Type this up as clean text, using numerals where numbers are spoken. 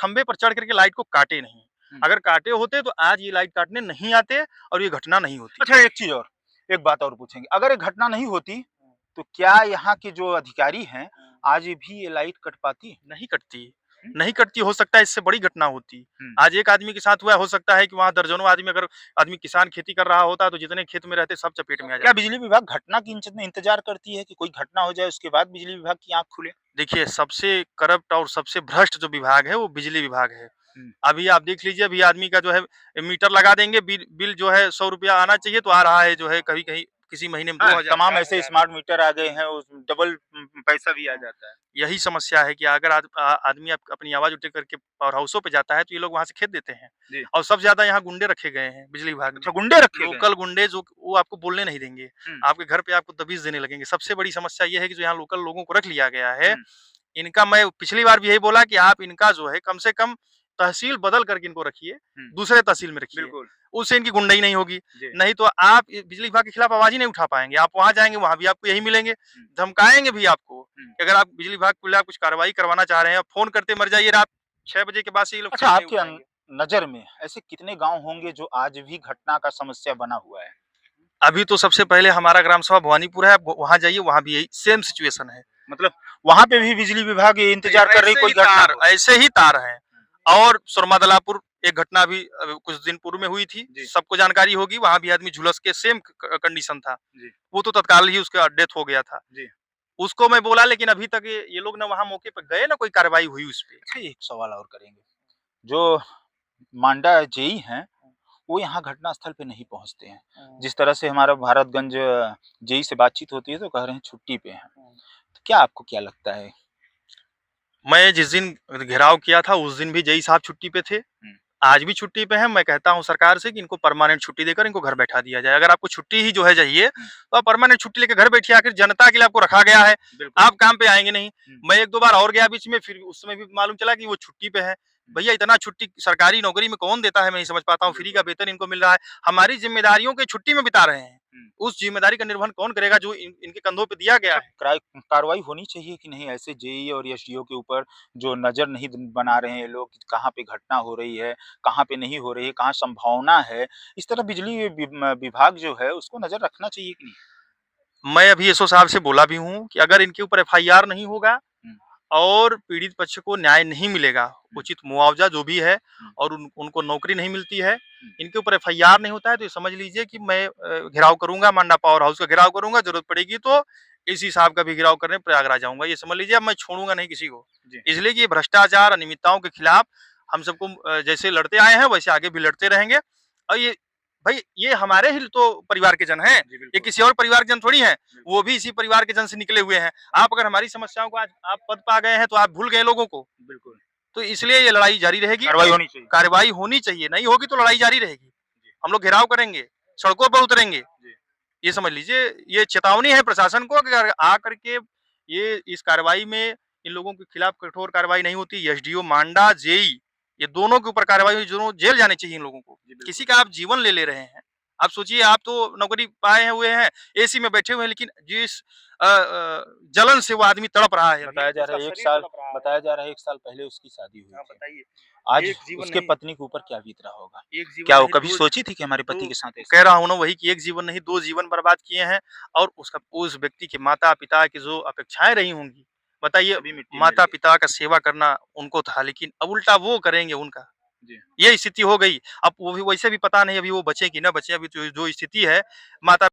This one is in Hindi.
खंबे पर चढ़ करके लाइट को काटे नहीं। अगर काटे होते तो आज ये लाइट काटने नहीं आते और ये घटना नहीं होती। अच्छा, एक चीज़ और, एक बात और पूछेंगे, अगर ये घटना नहीं होती, तो क्या यहाँ के जो अधिकारी हैं, आज भी ये लाइट कट पाती? नहीं कटती, नहीं कटती, हो सकता है इससे बड़ी घटना होती। हुँ। आज एक आदमी के साथ हुआ, हो सकता है कि वहाँ दर्जनों आदमी, अगर आदमी किसान खेती कर रहा होता तो जितने खेत में रहते सब चपेट में आ क्या जाते। बिजली विभाग घटना की इंतजार करती है कि कोई घटना हो जाए उसके बाद बिजली विभाग की आँख खुले? देखिए, सबसे करप्ट और सबसे भ्रष्ट जो विभाग है वो बिजली विभाग है। हुँ। अभी आप देख लीजिए, अभी आदमी का जो है मीटर लगा देंगे, बिल बिल जो है ₹100 आना चाहिए तो आ रहा है जो है कहीं-कहीं किसी महीने में हाँ, 2000 तमाम ऐसे 4000। स्मार्ट मीटर आ गए हैं, उस डबल पैसा भी आ जाता है। यही समस्या है कि अगर आदमी अपनी आवाज़ उठा करके पावर हाउसों पे जाता है तो ये लोग वहाँ से खेद देते हैं। जी। और सबसे ज़्यादा यहाँ गुंडे रखे गए हैं बिजली विभाग में। अच्छा, गुंडे रखे गए हैं? लोकल गुंडे जो वो आपको बोलने नहीं देंगे। हुँ, आपके घर पे आपको दबिश देने लगेंगे। सबसे बड़ी समस्या ये है कि जो यहाँ लोकल लोगों को रख लिया गया है, हुँ, इनका मैं पिछली बार भी यही बोला कि आप इनका जो है कम से कम तहसील बदल करके इनको रखिए, हुँ। दूसरे तहसील में रखिए। बिल्कुल। उससे इनकी गुंडाई नहीं होगी। जी। नहीं तो आप बिजली विभाग के खिलाफ आवाज़ ही नहीं उठा पाएँगे। आप वहाँ जाएँगे, वहाँ भी आपको यही मिलेंगे। हुँ, धमकाएँगे भी आपको हुँ। कि अगर आप बिजली विभाग के खिलाफ कुछ कार्रवाई करवाना चाह रहे हैं, फ़ोन करते मर जाइए, रात 6 बजे के बाद से ये लोग अच्छा, फ़ोन नहीं आपके उठाएँगे। नज़र में ऐसे कितने गाँव होंगे जो आज भी घटना का समस्या बना हुआ है? अभी तो सबसे पहले हमारा ग्राम सभा भवानीपुर है, आप वहाँ जाइए, वहाँ भी यही सेम सिचुएशन है। मतलब वहाँ पे भी बिजली विभाग ये इंतज़ार कर रही कोई घटना हो? ऐसे ही तार हैं। और सुरमादलापुर एक घटना भी कुछ दिन पूर्व में हुई थी, जी, सबको जानकारी होगी, वहाँ भी आदमी झुलस के सेम कंडीशन था। जी, वो तो तत्काल ही उसका डेथ हो गया था। जी। उसको मैं बोला, लेकिन अभी तक ये लोग ना वहाँ मौके पे गए, ना कोई कार्रवाई हुई उस पे। अच्छा, एक सवाल और करेंगे, जो मांडा जेई हैं, वो यहाँ घटनास्थल पे नहीं पहुँचते हैं। जिस तरह से हमारा भारतगंज जेई से बातचीत होती है तो कह रहे हैं छुट्टी पे हैं। तो क्या आपको क्या लगता है? मैं जिस दिन घेराव किया था उस दिन भी जई साहब छुट्टी पे थे। हुँ, आज भी छुट्टी पे हैं। मैं कहता हूँ सरकार से कि इनको परमानेंट छुट्टी देकर इनको घर बैठा दिया जाए। अगर आपको छुट्टी ही जो है चाहिए, हुँ, तो आप परमानेंट छुट्टी लेके घर बैठिए। आखिर जनता के लिए आपको रखा गया है, बिल्कुल। आप काम पे आएँगे नहीं। हुँ, मैं 1-2 बार और गया बीच में, फिर उस समय भी मालूम चला कि वो छुट्टी पे है। हुँ, भैया, इतना छुट्टी सरकारी नौकरी में कौन देता है, मैं नहीं समझ पाता हूँ। फ्री का बिल्कुल। वेतन इनको मिल रहा है। हमारी ज़िम्मेदारियों के छुट्टी में बिता रहे हैं। हुँ। उस ज़िम्मेदारी का निर्वहन कौन करेगा जो इनके कंधों पे दिया गया अच्छा, है? कार्रवाई होनी चाहिए कि नहीं ऐसे जेई और एसडीओ के ऊपर जो नज़र नहीं बना रहे हैं ये लोग, कहाँ पे घटना हो रही है, कहाँ पे नहीं हो रही है, कहाँ संभावना है, इस तरह बिजली विभाग जो है उसको नज़र रखना चाहिए कि नहीं? मैं अभी एसओ साहब से बोला भी हूँ कि अगर इनके ऊपर एफआईआर नहीं होगा हुँ, और पीड़ित पक्ष को न्याय नहीं मिलेगा, हुँ, उचित मुआवजा जो भी है, हुँ, और उनको नौकरी नहीं मिलती है, हुँ। इनके ऊपर एफआईआर नहीं होता है, तो ये समझ लीजिए कि मैं घेराव करूँगा, मांडा पावर हाउस का घेराव करूँगा, ज़रूरत पड़ेगी तो इसी साहब का भी घेराव करने प्रयागराज जाऊँगा। ये समझ लीजिए, अब मैं छोड़ूँगा नहीं किसी को। जी। इसलिए कि ये भ्रष्टाचार, अनियमितताओं के खिलाफ हम सबको जैसे लड़ते आए हैं वैसे आगे भी लड़ते रहेंगे। और ये भई, ये हमारे ही तो परिवार के जन हैं, जी, ये बिल्कुल, किसी और परिवार के जन थोड़ी हैं। बिल्कुल, वो भी इसी परिवार के जन से निकले हुए हैं। आप अगर हमारी समस्याओं को आज आप पद पा गए हैं तो आप भूल गए लोगों को। बिल्कुल। तो इसलिए ये लड़ाई जारी रहेगी, कार्रवाई होनी चाहिए। कार्रवाई होनी चाहिए, नहीं होगी तो लड़ाई जारी रहेगी। जी, हम लोग घेराव करेंगे, सड़कों पर उतरेंगे। जी। ये समझ लीजिए, ये चेतावनी है प्रशासन को कि अगर आ करके ये इस कार्रवाई में इन लोगों के खिलाफ कठोर कार्रवाई नहीं होती, एसडीओ मांडा, जेई, ये दोनों के ऊपर कार्रवाई हुई, दोनों जेल जाने चाहिए इन लोगों को। जी, किसी बिल्कुल। का आप जीवन ले रहे हैं। आप सोचिए, आप तो नौकरी पाए हुए हैं, एसी में बैठे हुए हैं, लेकिन जिस जलन से वो आदमी तड़प रहा है अभी, बताया जा रहा उसका है 1 शरीर साल तड़प रहा है। बताया जा रहा है 1 साल पहले उसकी शादी हुई हाँ, थी। बताइए। आज एक जीवन उसके नहीं, पत्नी के ऊपर क्या बीत रहा होगा? एक जीवन क्या वो नहीं, कभी 2 सोची थी कि हमारे पति 2 के साथ ऐसा कह रहा होगा? हूँ ना, वही कि एक जीवन नहीं 2 जीवन बर्बाद किए हैं। और उसका उस व्यक्ति के माता-पिता की जो अपेक्षाएँ रही होंगी, बताइए, सभी मिट्टी में मिल गई। माता-पिता का सेवा करना उनको था, लेकिन अब उल्टा वो करेंगे उनका। जी। ये स्थिति हो गई। अब वो भी वैसे भी पता नहीं अभी वो बचे कि ना बचे, अभी जो जो स्थिति है, माता